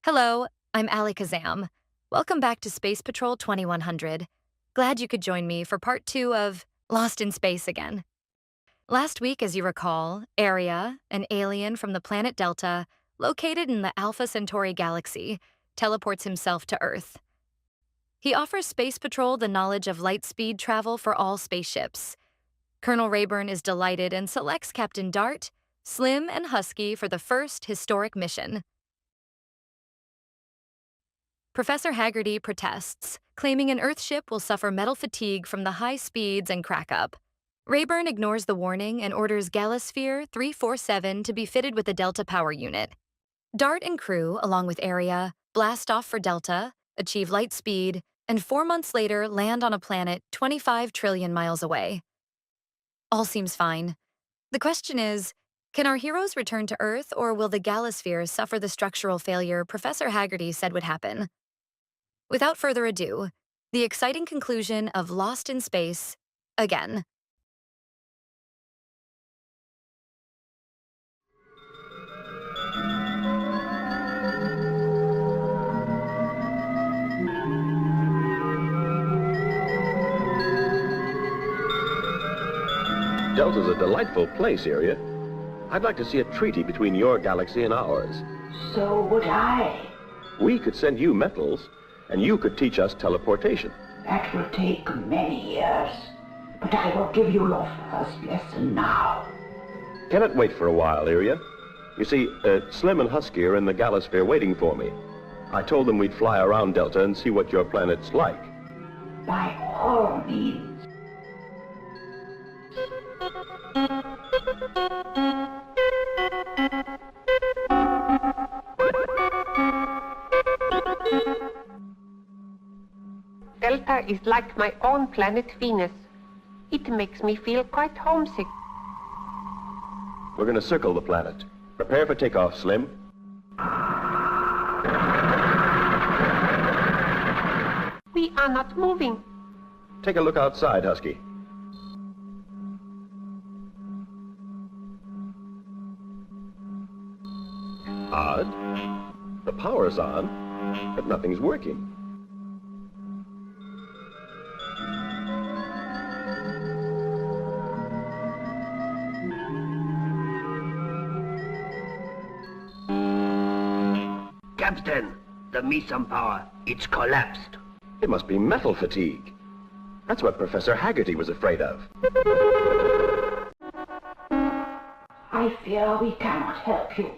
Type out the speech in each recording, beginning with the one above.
Hello, I'm Ali Kazam. Welcome back to Space Patrol 2100. Glad you could join me for part 2 of Lost in Space again. Last week, as you recall, Aria, an alien from the planet Delta, located in the Alpha Centauri galaxy, teleports himself to Earth. He offers Space Patrol the knowledge of light speed travel for all spaceships. Colonel Rayburn is delighted and selects Captain Dart, Slim, and Husky for the first historic mission. Professor Haggarty protests, claiming an Earthship will suffer metal fatigue from the high speeds and crack-up. Rayburn ignores the warning and orders Galasphere 347 to be fitted with a Delta power unit. Dart and crew, along with Aria, blast off for Delta, achieve light speed, and 4 months later land on a planet 25 trillion miles away. All seems fine. The question is, can our heroes return to Earth, or will the Galosphere suffer the structural failure Professor Haggarty said would happen? Without further ado, the exciting conclusion of Lost in Space, again. Delta's a delightful place, Aria. I'd like to see a treaty between your galaxy and ours. So would I. We could send you metals, and you could teach us teleportation. That will take many years, but I will give you your first lesson now. Can it wait for a while, Aria? You see, Slim and Husky are in the Galosphere waiting for me. I told them we'd fly around Delta and see what your planet's like. By all means. Delta is like my own planet Venus. It makes me feel quite homesick. We're going to circle the planet. Prepare for takeoff, Slim. We are not moving. Take a look outside, Husky. Odd. The power's on, but nothing's working. Captain, the Meson power, it's collapsed. It must be metal fatigue. That's what Professor Haggarty was afraid of. I fear we cannot help you.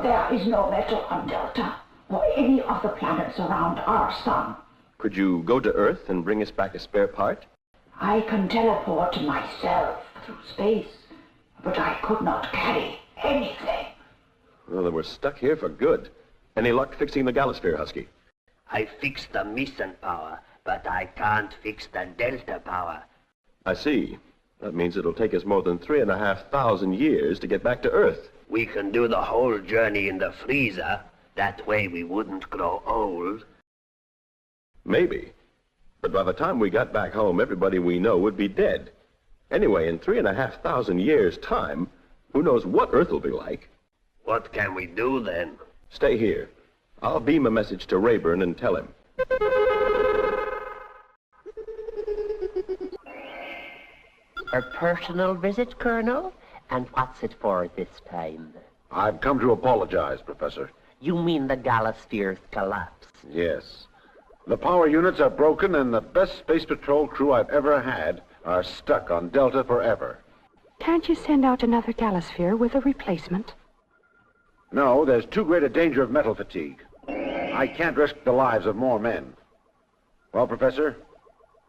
There is no metal on Delta, or any of the planets around our sun. Could you go to Earth and bring us back a spare part? I can teleport myself through space, but I could not carry anything. Well, then we're stuck here for good. Any luck fixing the Galosphere, Husky? I fixed the Meson power, but I can't fix the Delta power. I see. That means it'll take us more than 3,500 years to get back to Earth. We can do the whole journey in the freezer. That way we wouldn't grow old. Maybe. But by the time we got back home, everybody we know would be dead. Anyway, in 3,500 years' time, who knows what Earth will be like? What can we do then? Stay here. I'll beam a message to Rayburn and tell him. A personal visit, Colonel? And what's it for this time? I've come to apologize, Professor. You mean the Galasphere's collapse? Yes. The power units are broken, and the best Space Patrol crew I've ever had are stuck on Delta forever. Can't you send out another Galasphere with a replacement? No, there's too great a danger of metal fatigue. I can't risk the lives of more men. Well, Professor,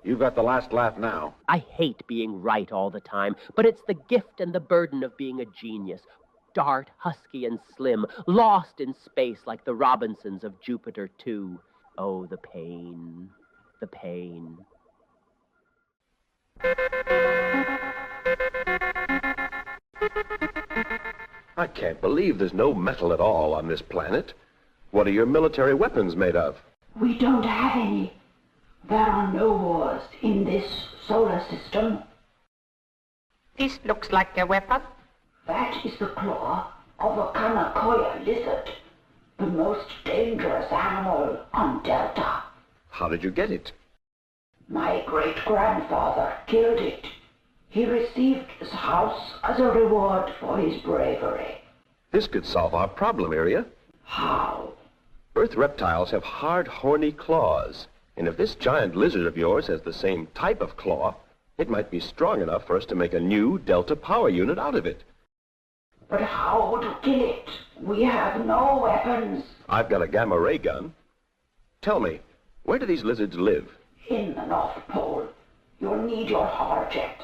you've got the last laugh now. I hate being right all the time, but it's the gift and the burden of being a genius. Dart, Husky, and Slim, lost in space like the Robinsons of Jupiter 2. Oh, the pain, the pain. I can't believe there's no metal at all on this planet. What are your military weapons made of? We don't have any. There are no wars in this solar system. This looks like a weapon. That is the claw of a Kanakoya lizard. the most dangerous animal on Delta. How did you get it? My great-grandfather killed it. He received this house as a reward for his bravery. This could solve our problem, Iria. How? Earth reptiles have hard, horny claws. And if this giant lizard of yours has the same type of claw, it might be strong enough for us to make a new Delta power unit out of it. But how would you kill it? We have no weapons. I've got a gamma ray gun. Tell me, where do these lizards live? In the North Pole. You'll need your hover jet.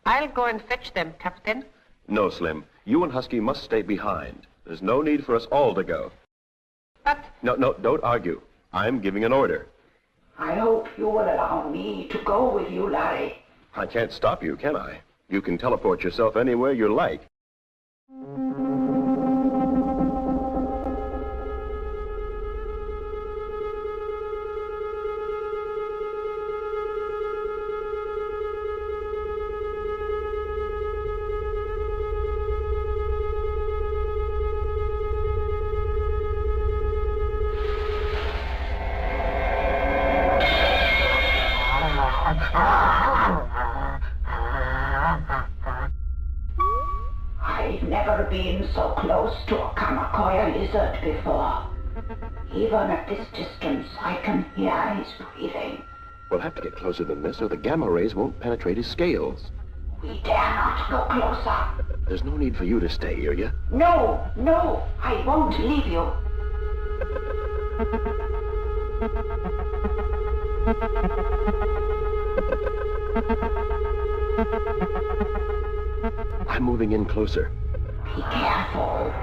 I'll go and fetch them, Captain. No, Slim. You and Husky must stay behind. There's no need for us all to go. But... No, don't argue. I'm giving an order. I hope you will allow me to go with you, Larry. I can't stop you, can I? You can teleport yourself anywhere you like. I've never been so close to a Kamakoya lizard before. Even at this distance, I can hear his breathing. We'll have to get closer than this, or the gamma rays won't penetrate his scales. We dare not go closer. There's no need for you to stay, Iria. No, I won't leave you. I'm moving in closer. Be careful.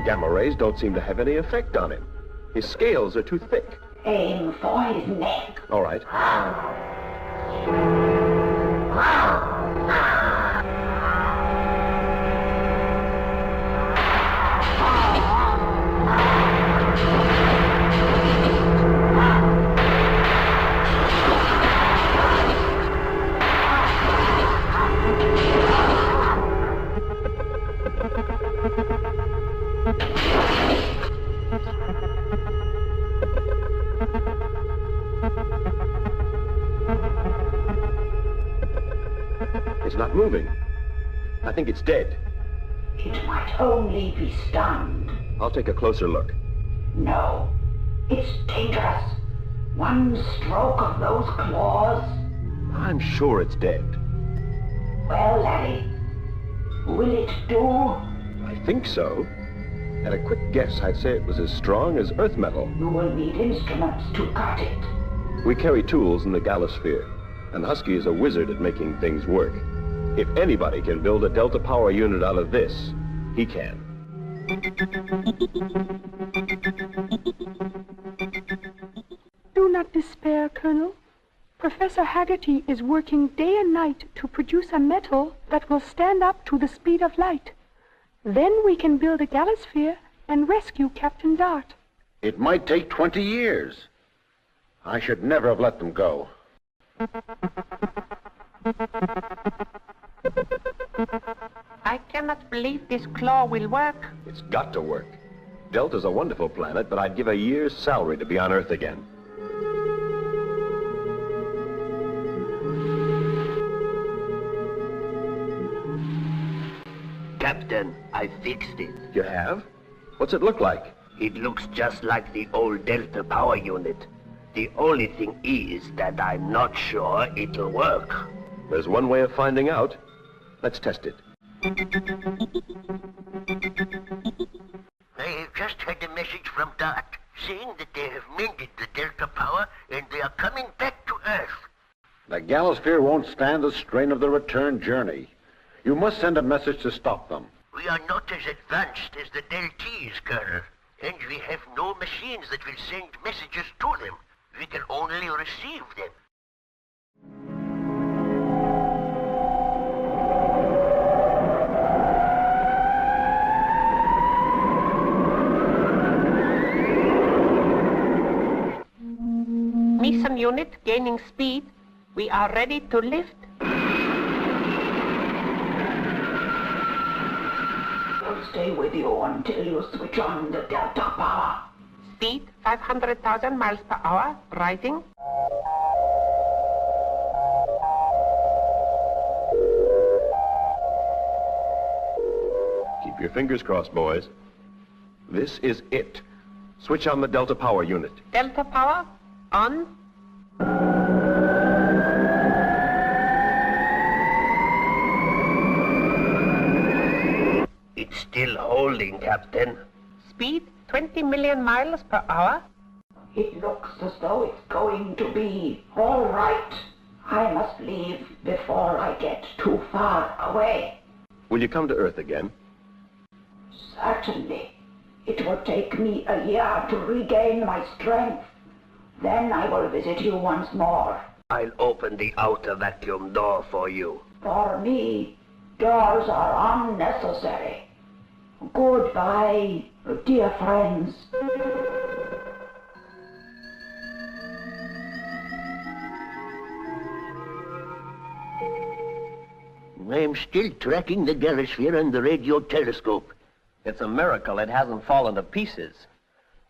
Gamma rays don't seem to have any effect on him. His scales are too thick. Aim for his neck. All right. It's not moving. I think it's dead. It might only be stunned. I'll take a closer look. No, it's dangerous. One stroke of those claws. I'm sure it's dead. Well, Larry, will it do? I think so. At a quick guess, I'd say it was as strong as earth metal. You will need instruments to cut it. We carry tools in the Galosphere, and Husky is a wizard at making things work. If anybody can build a Delta power unit out of this, he can. Do not despair, Colonel. Professor Haggarty is working day and night to produce a metal that will stand up to the speed of light. Then we can build a Galasphere and rescue Captain Dart. It might take 20 years. I should never have let them go. I cannot believe this claw will work. It's got to work. Delta's a wonderful planet, but I'd give a year's salary to be on Earth again. Captain, I fixed it. You have? What's it look like? It looks just like the old Delta power unit. The only thing is that I'm not sure it'll work. There's one way of finding out. Let's test it. I've just had a message from Dart saying that they have mended the Delta power and they are coming back to Earth. The Galosphere won't stand the strain of the return journey. You must send a message to stop them. We are not as advanced as the Deltese, Colonel, and we have no machines that will send messages to them. We can only receive them. Meson unit gaining speed. We are ready to lift. I'll stay with you until you switch on the Delta power. Speed 500,000 miles per hour. Rising. Keep your fingers crossed, boys. This is it. Switch on the Delta power unit. Delta power on. It's still holding, Captain. Speed 20 million miles per hour. It looks as though it's going to be all right. I must leave before I get too far away. Will you come to Earth again? Certainly. It will take me a year to regain my strength. Then I will visit you once more. I'll open the outer vacuum door for you. For me, doors are unnecessary. Goodbye, dear friends. I'm still tracking the Galosphere and the radio telescope. It's a miracle it hasn't fallen to pieces.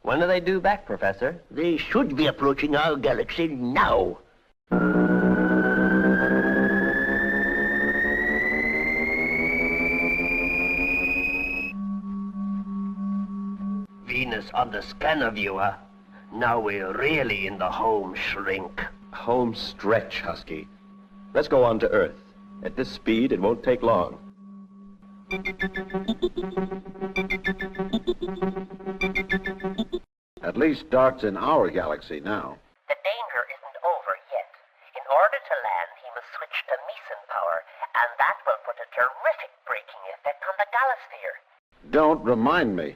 When do they due back, Professor? They should be approaching our galaxy now. Venus on the scanner viewer. Now we're really in the home shrink. Home stretch, Husky. Let's go on to Earth. At this speed, it won't take long. At least Dart's in our galaxy now. The danger isn't over yet. In order to land, he must switch to Meson power, and that will put a terrific braking effect on the Galosphere. Don't remind me.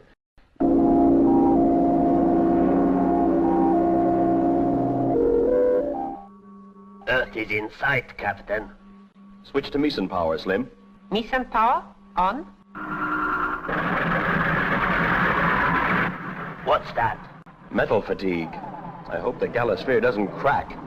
Earth is in sight, Captain. Switch to Meson power, Slim. Meson power on. What's that? Metal fatigue. I hope the Galosphere doesn't crack.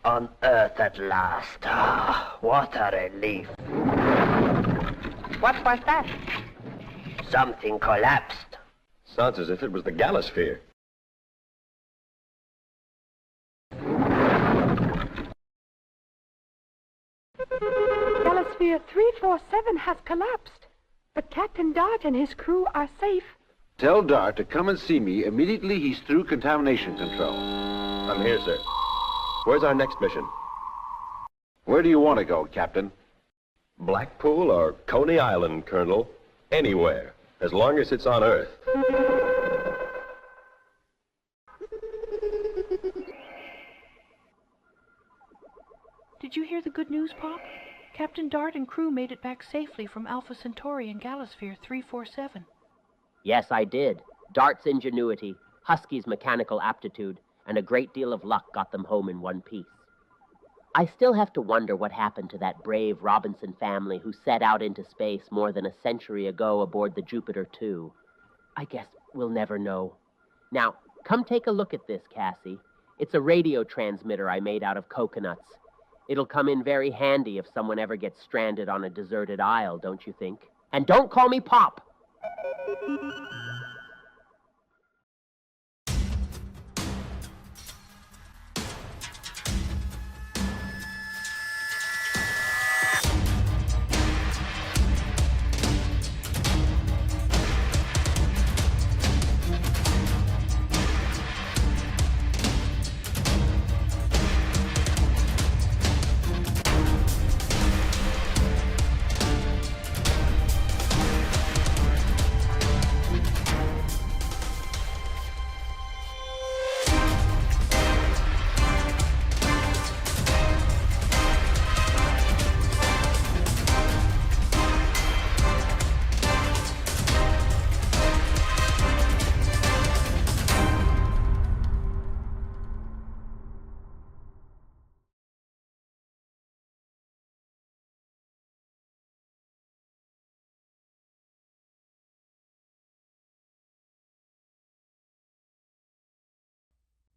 On Earth at last. Ah, what a relief. What was that? Something collapsed. Sounds as if it was the Galosphere. Galasphere 347 has collapsed, but Captain Dart and his crew are safe. Tell Dart to come and see me immediately he's through contamination control. I'm here, sir. Where's our next mission? Where do you want to go, Captain? Blackpool or Coney Island, Colonel. Anywhere, as long as it's on Earth. Did you hear the good news, Pop? Captain Dart and crew made it back safely from Alpha Centauri and Galasphere 347. Yes, I did. Dart's ingenuity, Husky's mechanical aptitude, and a great deal of luck got them home in one piece. I still have to wonder what happened to that brave Robinson family who set out into space more than a century ago aboard the Jupiter 2. I guess we'll never know. Now, come take a look at this, Cassie. It's a radio transmitter I made out of coconuts. It'll come in very handy if someone ever gets stranded on a deserted isle, don't you think? And don't call me Pop!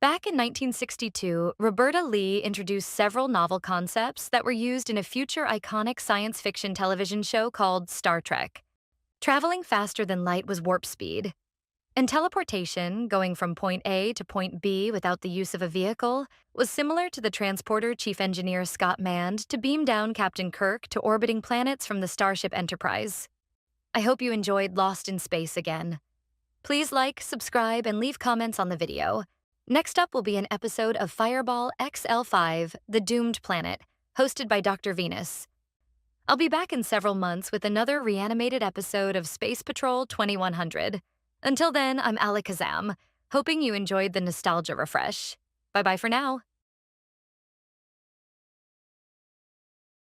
Back in 1962, Roberta Leigh introduced several novel concepts that were used in a future iconic science fiction television show called Star Trek. Traveling faster than light was warp speed, and teleportation, going from point A to point B without the use of a vehicle, was similar to the transporter Chief Engineer Scott manned to beam down Captain Kirk to orbiting planets from the Starship Enterprise. I hope you enjoyed Lost in Space again. Please like, subscribe, and leave comments on the video. Next up will be an episode of Fireball XL5, The Doomed Planet, hosted by Dr. Venus. I'll be back in several months with another reanimated episode of Space Patrol 2100. Until then, I'm Alakazam, hoping you enjoyed the nostalgia refresh. Bye-bye for now.